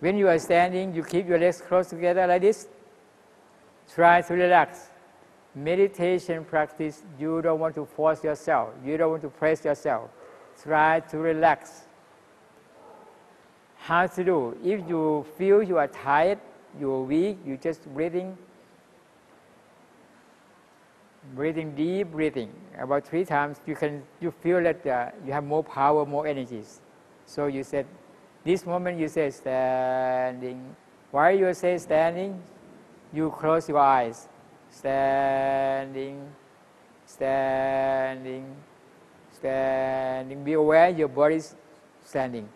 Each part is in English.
When you are standing, you keep your legs close together like this. Try to relax. Meditation practice, you don't want to force yourself. You don't want to press yourself. Try to relax. How to do? If you feel you are tired, you are weak, you just breathing deep breathing. About 3 times, you feel that you have more power, more energies. So you said, this moment you say standing. Why you say standing? You close your eyes. Standing, standing, standing. Be aware your body is standing.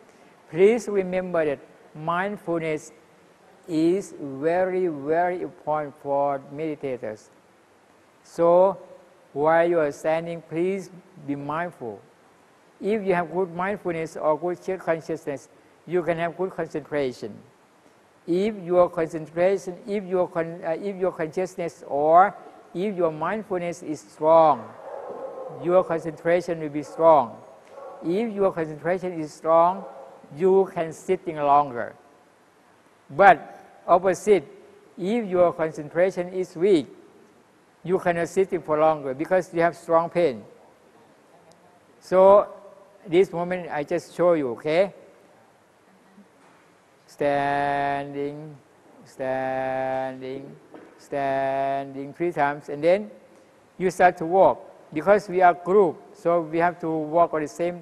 Please remember that mindfulness is very, very important for meditators. So, while you are standing, please be mindful. If you have good mindfulness or good consciousness, you can have good concentration. If your concentration, if your consciousness or if your mindfulness is strong, your concentration will be strong. If your concentration is strong, you can sitting longer. But opposite, if your concentration is weak, you cannot sitting for longer because you have strong pain. So this moment I just show you, okay? Standing, standing, standing 3 times, and then you start to walk. Because we are group, so we have to walk on the same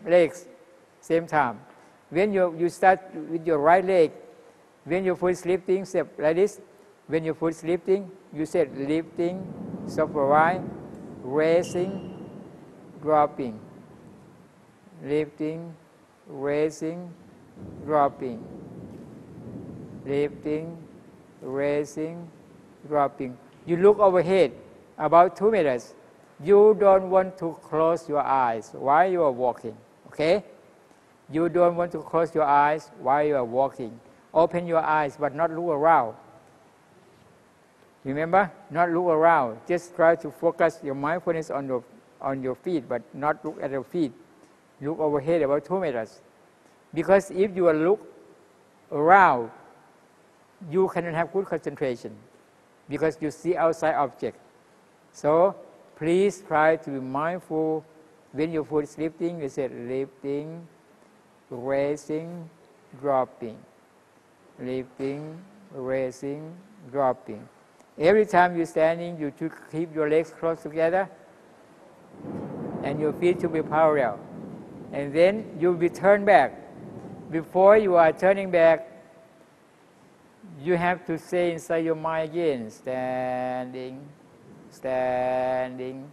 legs, same time. When you start with your right leg, when your foot is lifting, step like this. When your foot is lifting, you say lifting, stop for a while, raising, dropping, lifting, raising, dropping, lifting, raising, dropping. You look overhead about 2 meters. You don't want to close your eyes while you are walking, okay? You don't want to close your eyes while you are walking. Open your eyes but not look around. Remember, not look around. Just try to focus your mindfulness on your feet, but not look at your feet. Look overhead about 2 meters. Because if you look around, you cannot have good concentration because you see outside object. So please try to be mindful when your foot is lifting. You say lifting, raising, dropping, lifting, raising, dropping. Every time you're standing, you should keep your legs close together and your feet should be parallel. And then you'll be turned back. Before you are turning back, you have to say inside your mind again, standing, standing,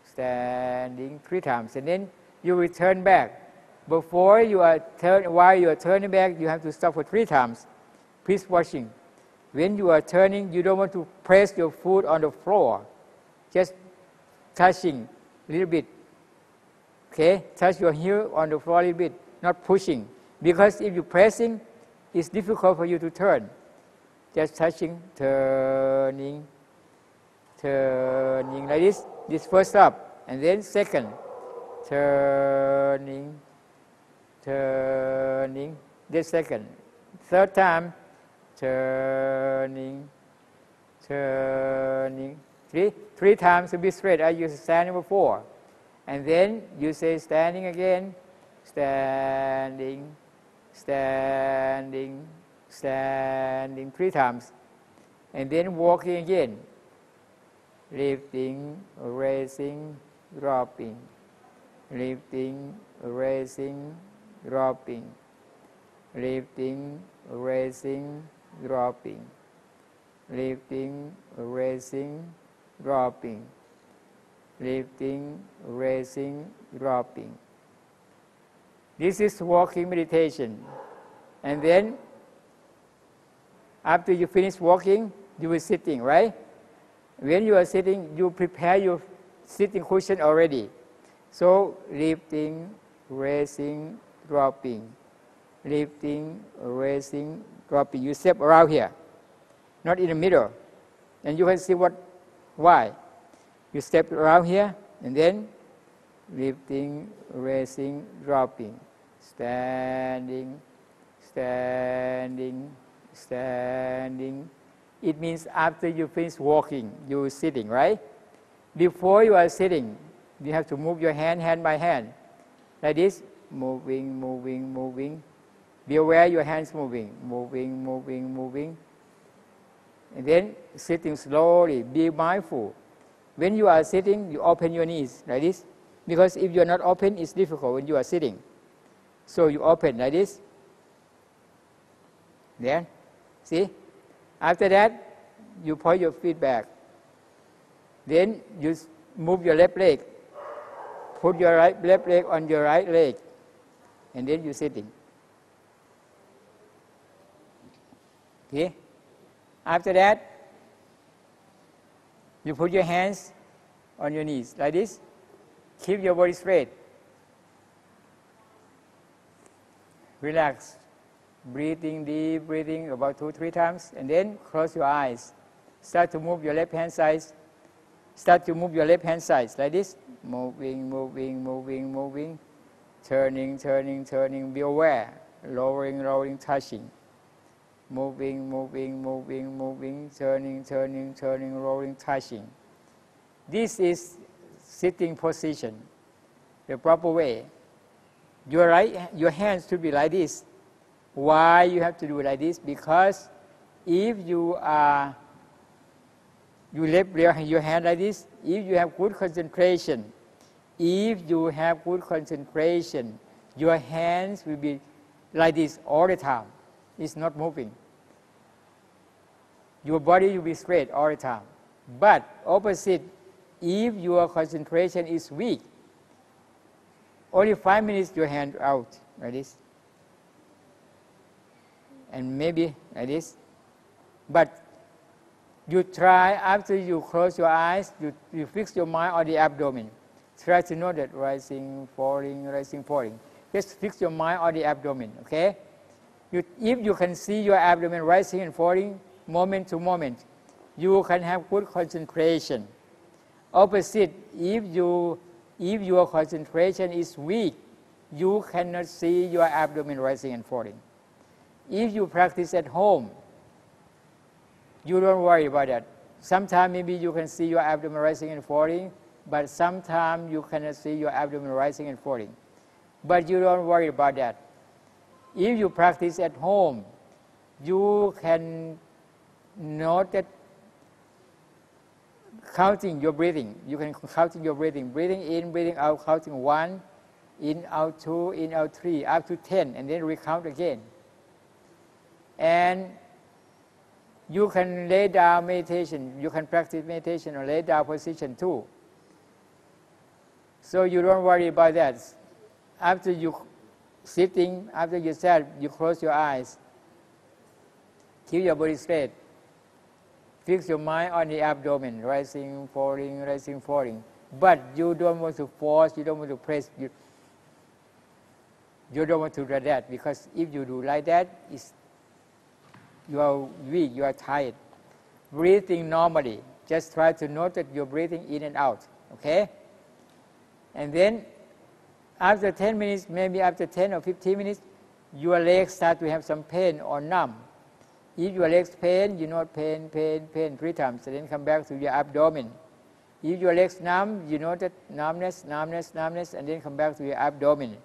standing 3 times. And then you will turn back. While you are turning back, you have to stop for 3 times. Please watching. When you are turning, you don't want to press your foot on the floor. Just touching a little bit. Okay? Touch your heel on the floor a little bit, not pushing. Because if you're pressing, it's difficult for you to turn. Just touching, turning, turning like this. This first stop. And then second, turning, turning. This second. Third time, turning, turning. 3 times to be straight as you standing before. And then you say standing again, standing, standing, standing 3 times. And then walking again, lifting, raising, dropping, lifting, raising, dropping, lifting, raising, dropping, lifting, raising, dropping, lifting, raising, dropping. This is walking meditation. And then after you finish walking, you will sitting, right? When you are sitting, you prepare your sitting cushion already. So lifting, raising, dropping, lifting, raising, dropping. You step around here, not in the middle. And you can see why. You step around here, and then lifting, raising, dropping, standing, standing, standing. It means after you finish walking, you're sitting, right? Before you are sitting, you have to move your hand by hand. Like this, moving, moving, moving. Be aware your hands moving, moving, moving, moving. And then sitting slowly, be mindful. When you are sitting, you open your knees like this. Because if you are not open, it's difficult when you are sitting. So you open like this. Then, see? After that, you point your feet back. Then you move your left leg. Put your left leg on your right leg. And then you're sitting. Okay? After that, you put your hands on your knees like this. Keep your body straight. Relax. Breathing deep, breathing about 2-3 times, and then close your eyes. Start to move your left hand side. Start to move your left hand side like this. Moving, moving, moving, moving. Turning, turning, turning. Be aware. Lowering, lowering, touching. Moving, moving, moving, moving. Turning, turning, turning, rolling, touching. This is sitting position, the proper way. Your hands should be like this. Why you have to do like this? Because if you lift your hand like this, if you have good concentration, your hands will be like this all the time. It's not moving. Your body will be straight all the time. But opposite, if your concentration is weak, only 5 minutes your hand out like this. And maybe like this. But you try, after you close your eyes, you fix your mind on the abdomen. Try to know that rising, falling, rising, falling. Just fix your mind on the abdomen, okay? If you can see your abdomen rising and falling moment to moment, you can have good concentration. Opposite, if your concentration is weak, you cannot see your abdomen rising and falling. If you practice at home, you don't worry about that. Sometimes maybe you can see your abdomen rising and falling, but sometimes you cannot see your abdomen rising and falling. But you don't worry about that. If you practice at home, you can note that counting your breathing. You can counting your breathing. Breathing in, breathing out, counting 1, in, out 2, in, out 3, up to 10, and then recount again. And you can lay down meditation. You can practice meditation or lay down position too. So you don't worry about that. After you sitting, after you sat, you close your eyes. Keep your body straight. Fix your mind on the abdomen, rising, falling, rising, falling. But you don't want to force, you don't want to press, you don't want to do that, because if you do like that, you are weak, you are tired. Breathing normally. Just try to note that you're breathing in and out, okay? And then after 10 minutes, maybe after 10 or 15 minutes, your legs start to have some pain or numb. If your legs pain, you note pain, pain, pain 3 times, and then come back to your abdomen. If your legs numb, you note that numbness, numbness, numbness, and then come back to your abdomen.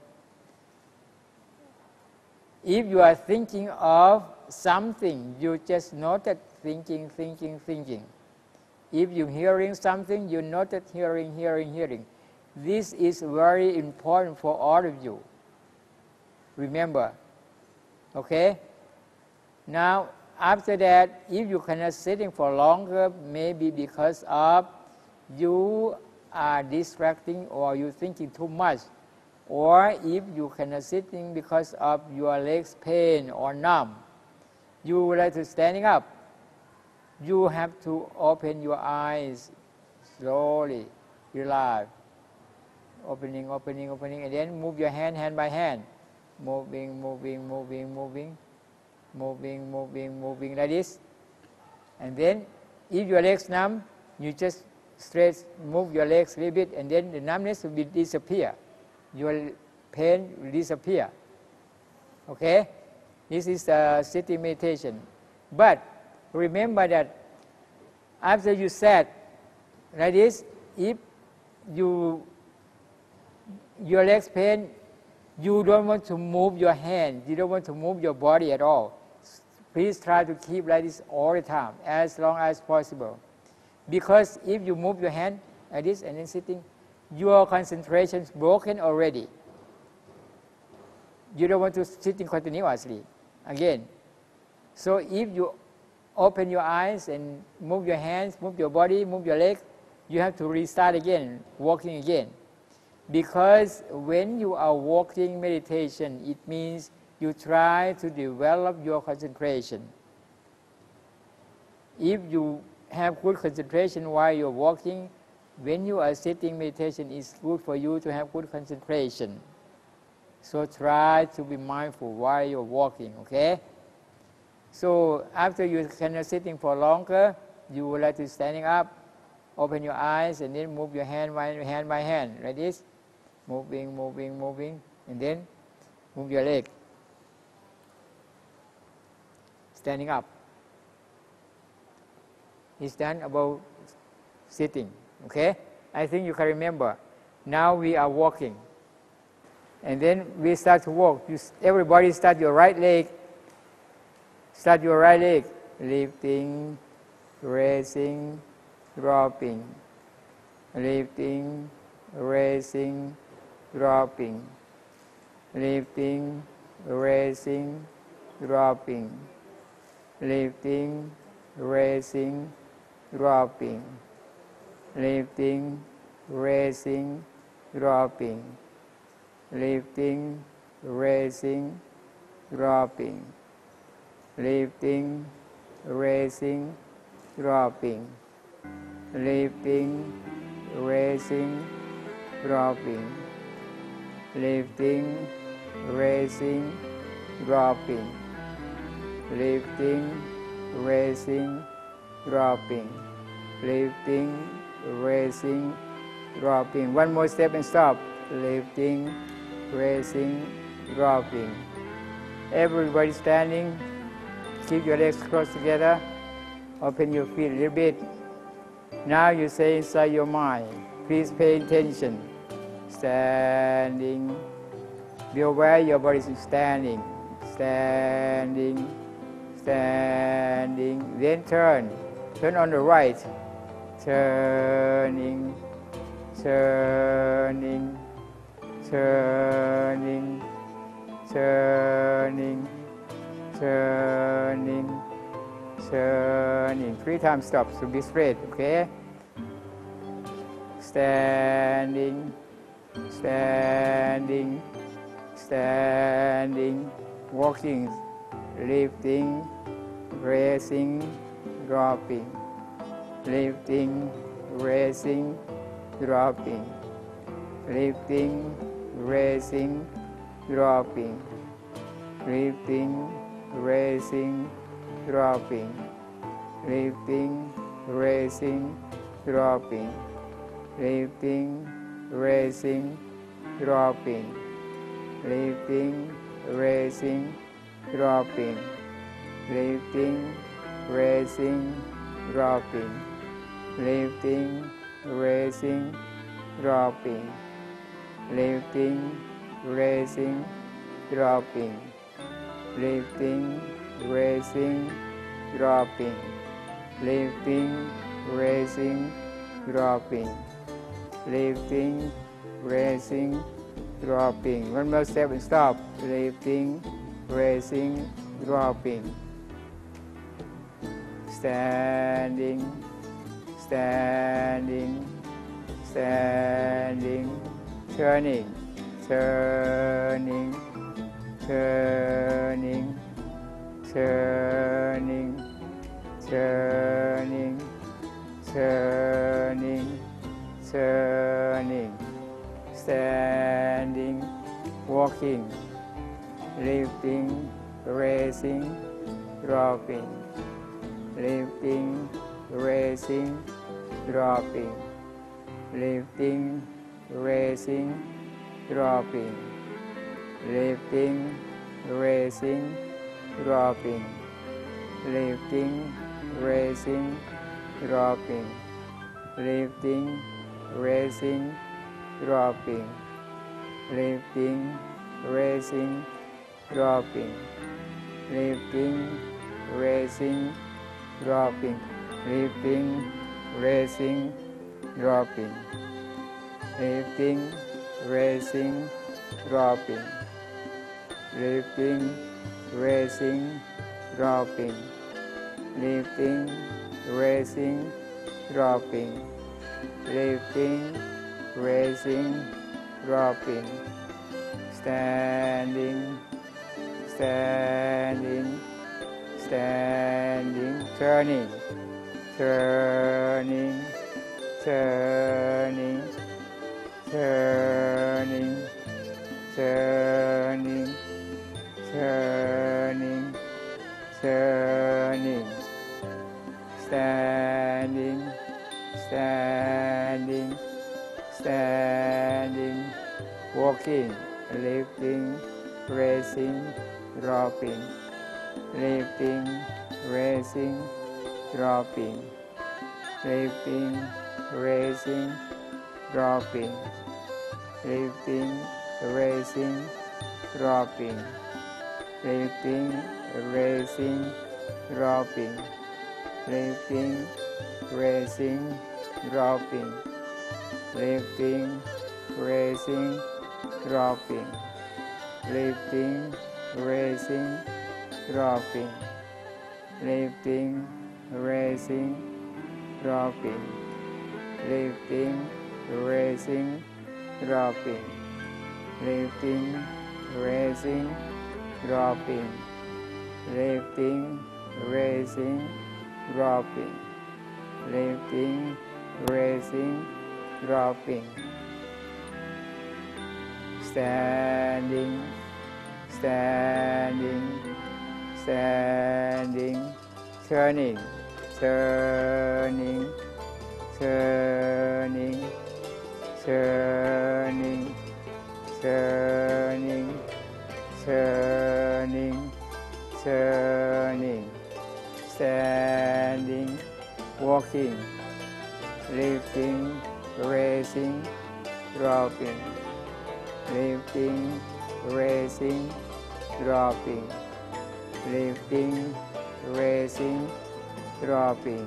If you are thinking of something, you just note that thinking, thinking, thinking. If you're hearing something, you note that hearing, hearing, hearing. This is very important for all of you. Remember, okay? Now, after that, if you cannot sitting for longer, maybe because of you are distracting or you thinking too much, or if you cannot sitting because of your legs pain or numb, you would like to standing up, you have to open your eyes slowly, relax, opening, opening, opening, and then move your hand by hand, moving, moving, moving, moving, moving, moving, moving like this. And then if your legs numb, you just stretch, move your legs a little bit, and then the numbness will disappear. Your pain will disappear. Okay? This is sitting meditation. But remember that after you sat like this, if your legs pain, you don't want to move your hand, you don't want to move your body at all. Please try to keep like this all the time, as long as possible. Because if you move your hand like this and then sitting, your concentration is broken already. You don't want to sitting continuously again. So if you open your eyes and move your hands, move your body, move your legs, you have to restart again, walking again. Because when you are walking meditation, it means you try to develop your concentration. If you have good concentration while you're walking, when you are sitting meditation, it's good for you to have good concentration. So try to be mindful while you're walking, okay? So after you're kind of sitting for longer, you would like to standing up, open your eyes, and then move your hand by hand, like this. Moving, moving, moving, and then move your leg. Standing up. It's done about sitting, okay? I think you can remember. Now we are walking. And then we start to walk. Everybody start your right leg. Start your right leg. Lifting, raising, dropping. Lifting, raising, dropping. Lifting, raising, dropping. Lifting, raising, dropping. Lifting, raising, dropping. Lifting, raising, dropping. Lifting, raising, dropping. Lifting, raising, dropping. Lifting, raising, dropping. Lifting, raising, dropping. Lifting, raising, dropping. One more step and stop. Lifting, raising, dropping. Everybody standing. Keep your legs close together. Open your feet a little bit. Now you say inside your mind, please pay attention. Standing. Be aware your body is standing. Standing. Standing. Then turn. Turn on the right. Turning. Turning. Turning. Turning. Turning. Turning. 3 times stop. So be straight, okay? Standing. Standing. Standing. Walking. Lifting. Raising. Dropping. Lifting. Raising. Dropping. Lifting. Raising. Dropping. Lifting. Raising. Dropping. Lifting. Raising. Dropping. Lifting. Raising. Dropping. Lifting. Raising. Dropping. Lifting. Raising. Dropping. Lifting. Raising. Dropping. Lifting. Raising. Dropping. Lifting. Raising. Dropping. Lifting. Raising. Dropping. Lifting. Raising. Dropping. One more step and stop. Lifting. Raising. Dropping. Standing. Standing. Standing. Turning. Turning. Turning. Turning. Turning. Turning. Turning. Standing. Walking. Lifting. Raising. Dropping. Lifting. Raising. Dropping. Lifting. Raising. Dropping. Lifting. Raising. dropping, lifting, raising, dropping, lifting, raising, dropping, lifting, raising, dropping, lifting, raising, dropping, lifting, raising, dropping, lifting, raising, dropping, lifting, raising, dropping, lifting, raising, dropping, lifting, raising, dropping, standing, standing, standing, turning, turning, turning, turning, turning, turning, turning, standing, standing, standing, walking, lifting, raising, dropping, lifting, raising, dropping, lifting, raising, dropping, lifting, raising, dropping, lifting, raising, dropping, lifting, raising, dropping, lifting, raising, dropping, lifting, raising, dropping, lifting, raising, dropping, lifting, raising, dropping, lifting, raising, dropping, lifting, raising, dropping, lifting, raising, dropping, standing, standing, standing, turning, turning, turning, turning, turning, turning, turning, standing, walking, lifting, raising, dropping, lifting, raising, dropping, lifting, raising, dropping,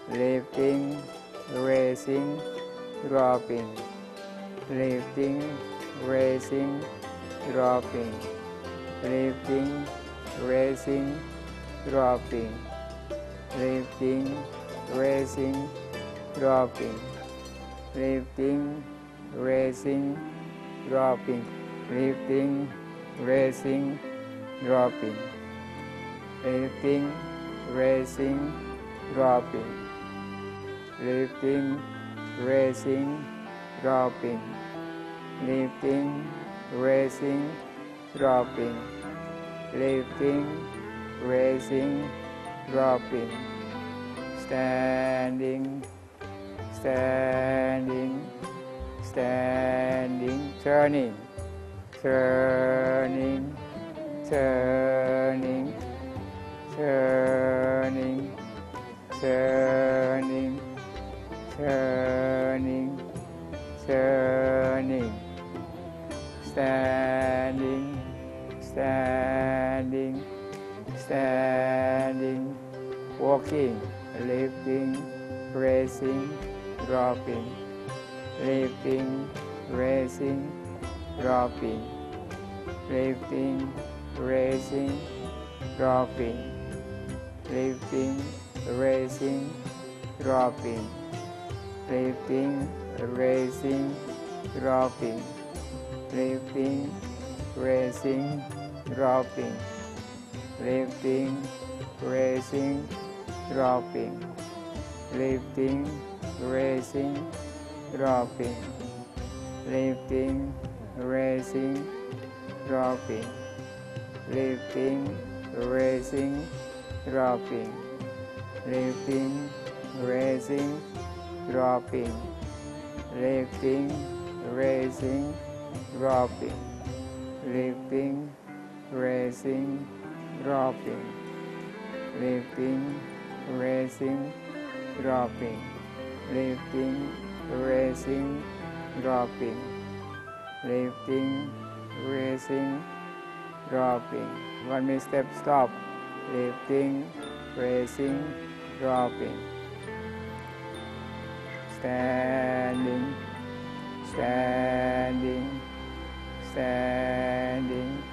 lifting, raising, dropping, lifting, raising, dropping, lifting, raising, dropping, lifting, raising, dropping, lifting, raising, dropping, lifting, raising, dropping, lifting, raising, dropping, lifting, raising, dropping, lifting, raising, dropping, lifting, raising, dropping, standing, standing, standing, turning, turning, turning, turning, turning, turning, turning, standing, standing, standing, walking, lifting, raising, dropping, lifting, raising, dropping, lifting, raising, dropping, lifting, raising, dropping, lifting, raising, dropping, lifting, raising, dropping, lifting, raising, dropping, lifting, raising, dropping, lifting, raising, dropping, lifting, raising, dropping, lifting, raising, dropping, lifting, raising, dropping, lifting, raising, dropping, lifting, raising, dropping, lifting, raising, dropping, lifting, raising, dropping. 1 minute step, stop, lifting, raising, dropping, standing, standing, standing.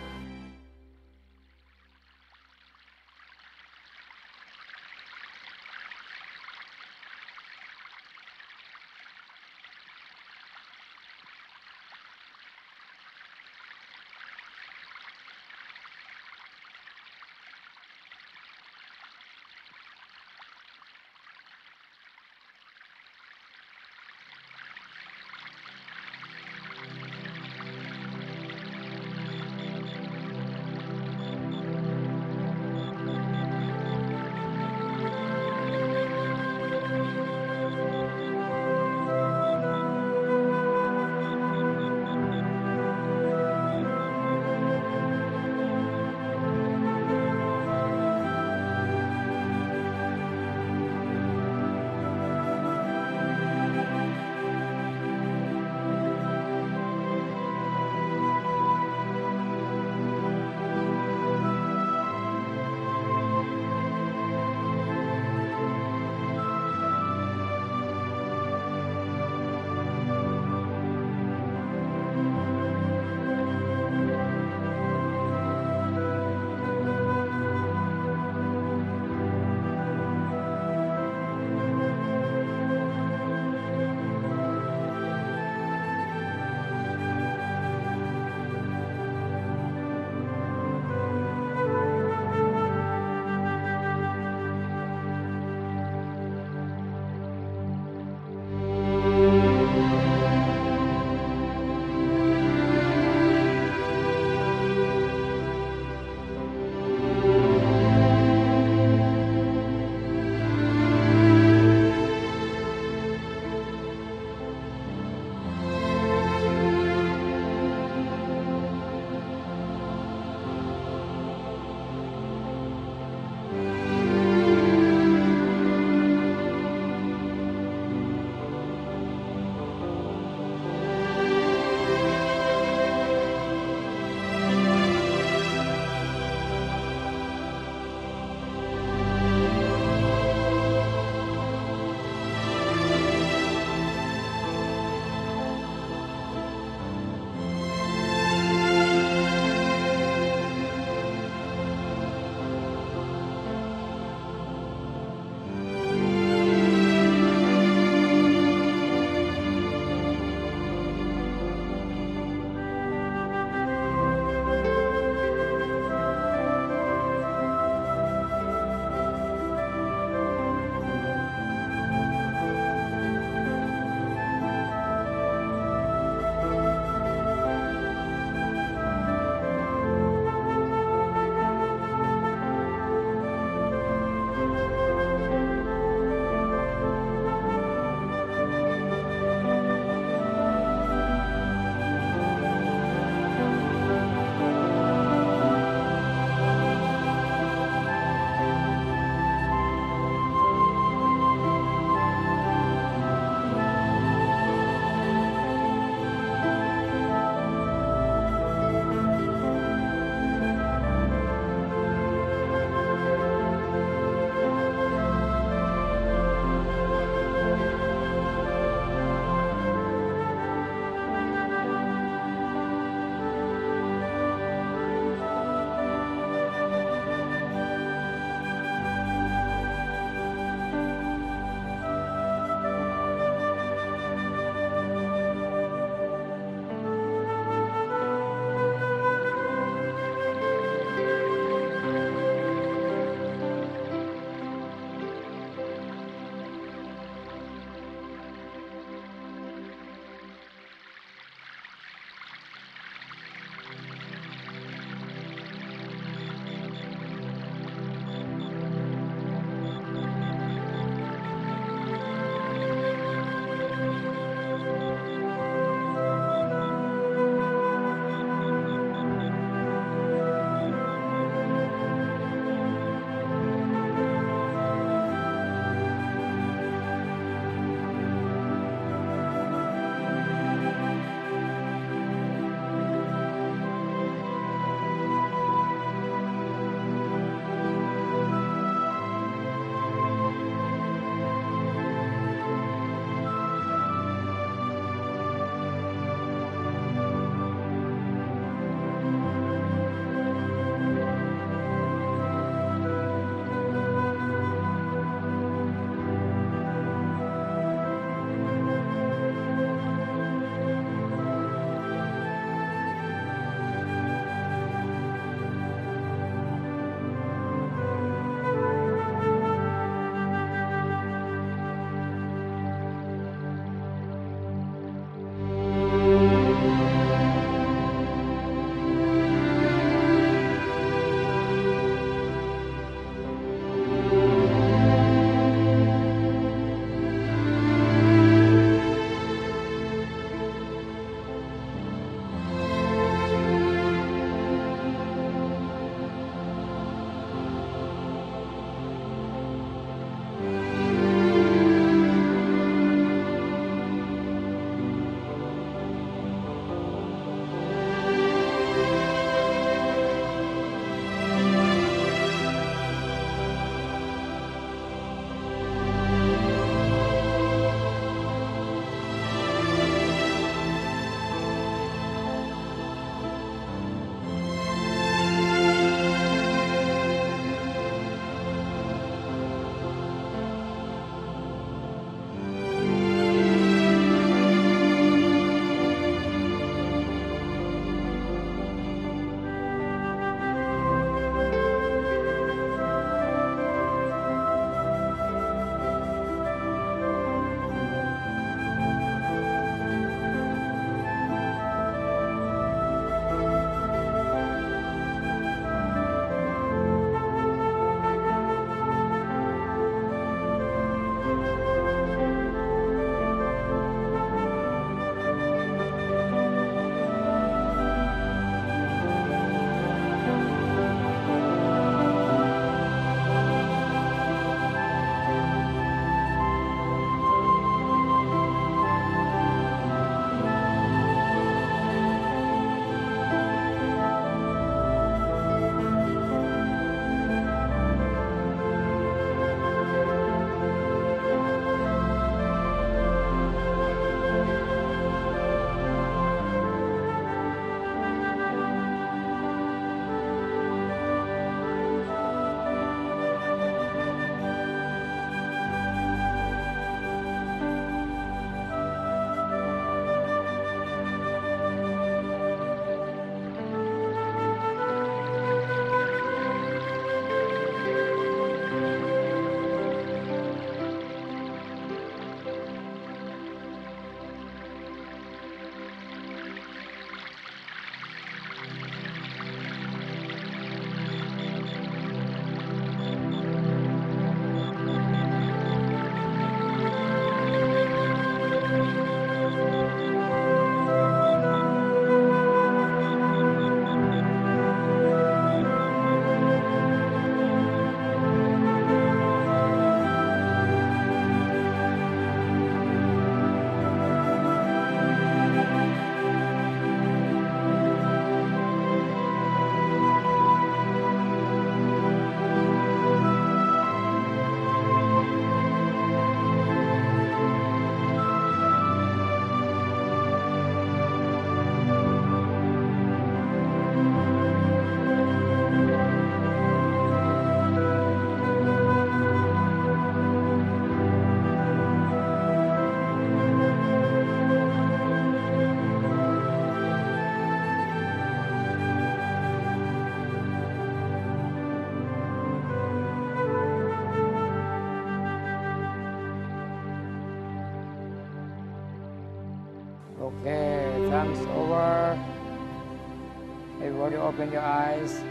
Open your eyes.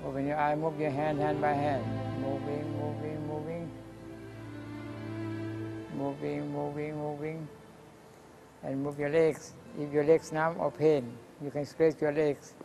Open your eye. Move your hand by hand. Moving. And move your legs. If your legs numb or pain, you can stretch your legs.